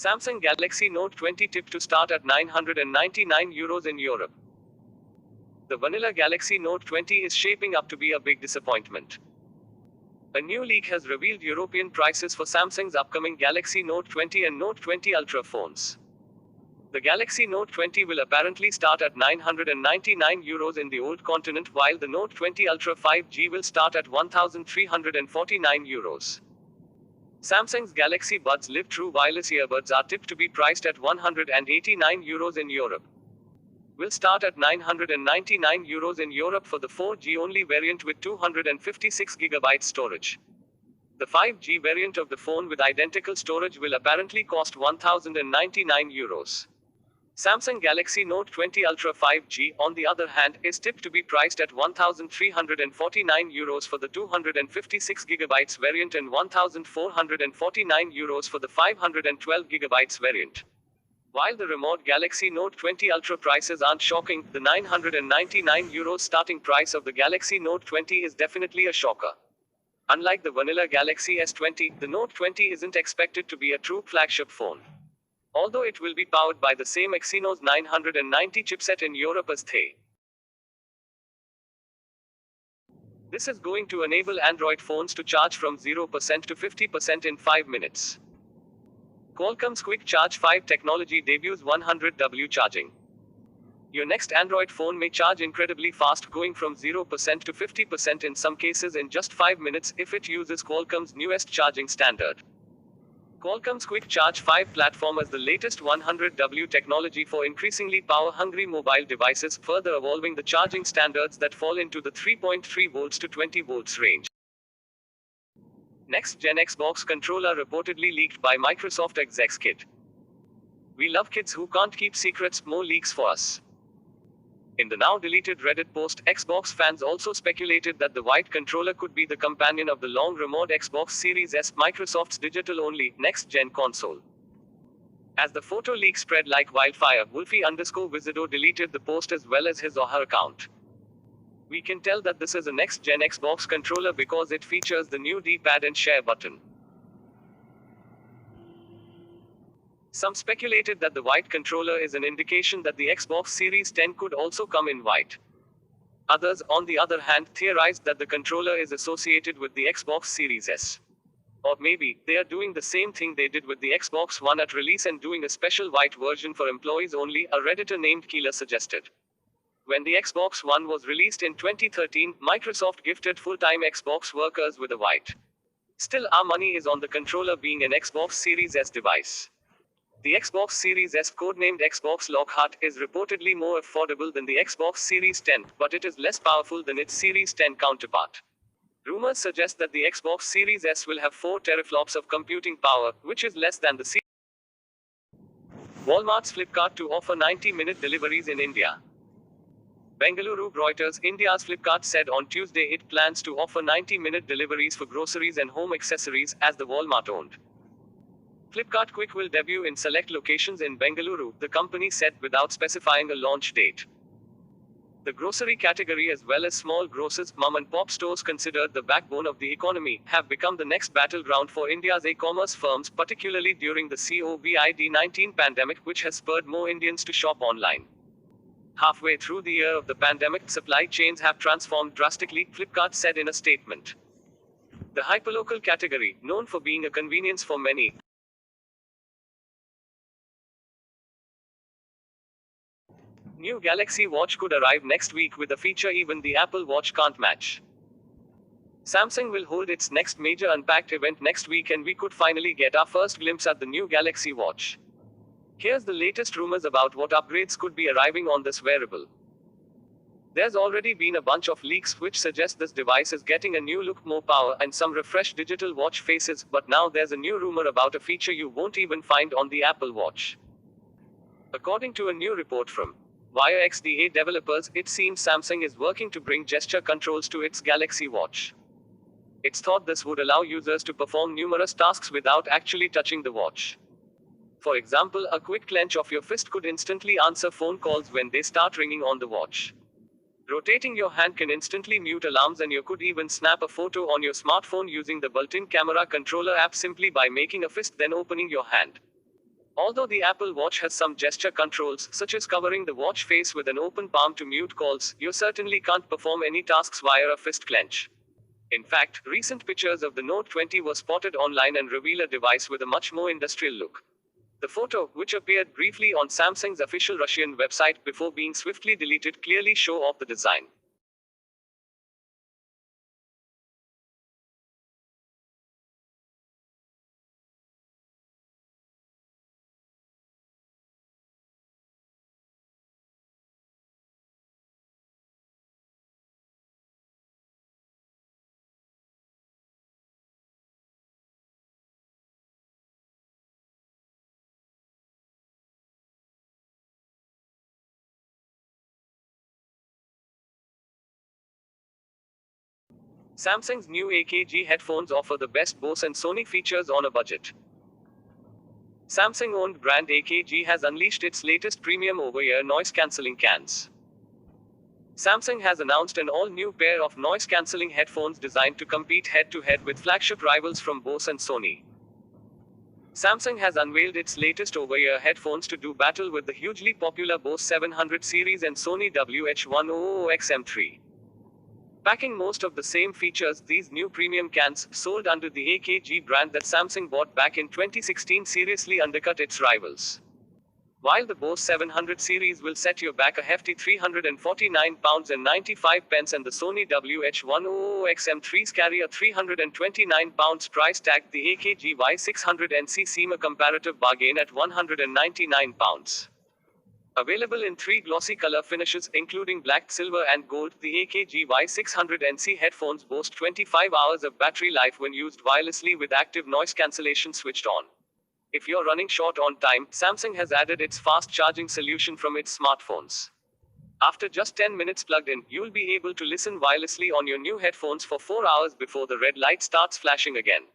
Samsung Galaxy Note 20 tipped to start at €999 in Europe. The vanilla Galaxy Note 20 is shaping up to be a big disappointment. A new leak has revealed European prices for Samsung's upcoming Galaxy Note 20 and Note 20 Ultra phones. The Galaxy Note 20 will apparently start at €999 in the old continent, while the Note 20 Ultra 5G will start at €1,349. Samsung's Galaxy Buds Live True wireless earbuds are tipped to be priced at €189 in Europe. Will start at €999 in Europe for the 4G only variant with 256GB storage. The 5G variant of the phone with identical storage will apparently cost €1,099. Samsung Galaxy Note 20 Ultra 5G, on the other hand, is tipped to be priced at €1,349 for the 256GB variant and €1,449 for the 512GB variant. While the rumored Galaxy Note 20 Ultra prices aren't shocking, the €999 starting price of the Galaxy Note 20 is definitely a shocker. Unlike the vanilla Galaxy S20, the Note 20 isn't expected to be a true flagship phone. Although it will be powered by the same Exynos 990 chipset in Europe as the. This is going to enable Android phones to charge from 0% to 50% in 5 minutes. Qualcomm's Quick Charge 5 technology debuts 100W charging. Your next Android phone may charge incredibly fast, going from 0% to 50% in some cases in just 5 minutes if it uses Qualcomm's newest charging standard. Qualcomm's Quick Charge 5 platform is the latest 100W technology for increasingly power-hungry mobile devices, further evolving the charging standards that fall into the 3.3 volts to 20 volts range. Next-gen Xbox controller reportedly leaked by Microsoft execs kid. We love kids who can't keep secrets, more leaks for us. In the now deleted Reddit post, Xbox fans also speculated that the white controller could be the companion of the long-rumored Xbox Series S, Microsoft's digital-only, next-gen console. As the photo leak spread like wildfire, Wolfie_Wizardo deleted the post as well as his or her account. We can tell that this is a next-gen Xbox controller because it features the new D-pad and share button. Some speculated that the white controller is an indication that the Xbox Series X could also come in white. Others, on the other hand, theorized that the controller is associated with the Xbox Series S. Or maybe, they are doing the same thing they did with the Xbox One at release and doing a special white version for employees only, a Redditor named Keeler suggested. When the Xbox One was released in 2013, Microsoft gifted full-time Xbox workers with a white. Still, our money is on the controller being an Xbox Series S device. The Xbox Series S, codenamed Xbox Lockhart, is reportedly more affordable than the Xbox Series X, but it is less powerful than its Series X counterpart. Rumors suggest that the Xbox Series S will have 4 teraflops of computing power, which is less than the Series. Walmart's Flipkart to offer 90-minute deliveries in India. Bengaluru, Reuters. India's Flipkart said on Tuesday it plans to offer 90-minute deliveries for groceries and home accessories, as the Walmart-owned Flipkart Quick will debut in select locations in Bengaluru, the company said, without specifying a launch date. The grocery category, as well as small grocers, mom-and-pop stores considered the backbone of the economy, have become the next battleground for India's e-commerce firms, particularly during the COVID-19 pandemic, which has spurred more Indians to shop online. Halfway through the year of the pandemic, supply chains have transformed drastically, Flipkart said in a statement. The hyperlocal category, known for being a convenience for many, new Galaxy Watch could arrive next week with a feature even the Apple Watch can't match. Samsung will hold its next major Unpacked event next week and we could finally get our first glimpse at the new Galaxy Watch. Here's the latest rumors about what upgrades could be arriving on this wearable. There's already been a bunch of leaks which suggest this device is getting a new look, more power, and some refreshed digital watch faces, but now there's a new rumor about a feature you won't even find on the Apple Watch. According to a new report from Wire XDA developers, it seems Samsung is working to bring gesture controls to its Galaxy Watch. It's thought this would allow users to perform numerous tasks without actually touching the watch. For example, a quick clench of your fist could instantly answer phone calls when they start ringing on the watch. Rotating your hand can instantly mute alarms, and you could even snap a photo on your smartphone using the built-in camera controller app simply by making a fist then opening your hand. Although the Apple Watch has some gesture controls, such as covering the watch face with an open palm to mute calls, you certainly can't perform any tasks via a fist clench. In fact, recent pictures of the Note 20 were spotted online and reveal a device with a much more industrial look. The photo, which appeared briefly on Samsung's official Russian website before being swiftly deleted, clearly show off the design. Samsung's new AKG headphones offer the best Bose and Sony features on a budget. Samsung-owned brand AKG has unleashed its latest premium over-ear noise-cancelling cans. Samsung has announced an all-new pair of noise-cancelling headphones designed to compete head-to-head with flagship rivals from Bose and Sony. Samsung has unveiled its latest over-ear headphones to do battle with the hugely popular Bose 700 series and Sony WH-100XM3. Packing most of the same features, these new premium cans, sold under the AKG brand that Samsung bought back in 2016, seriously undercut its rivals. While the Bose 700 series will set you back a hefty £349.95 and the Sony WH-100XM3s carry a £329 price tag, the AKG Y600NC seem a comparative bargain at £199. Available in 3 glossy color finishes, including black, silver, and gold, the AKG Y600NC headphones boast 25 hours of battery life when used wirelessly with active noise cancellation switched on. If you're running short on time, Samsung has added its fast charging solution from its smartphones. After just 10 minutes plugged in, you'll be able to listen wirelessly on your new headphones for 4 hours before the red light starts flashing again.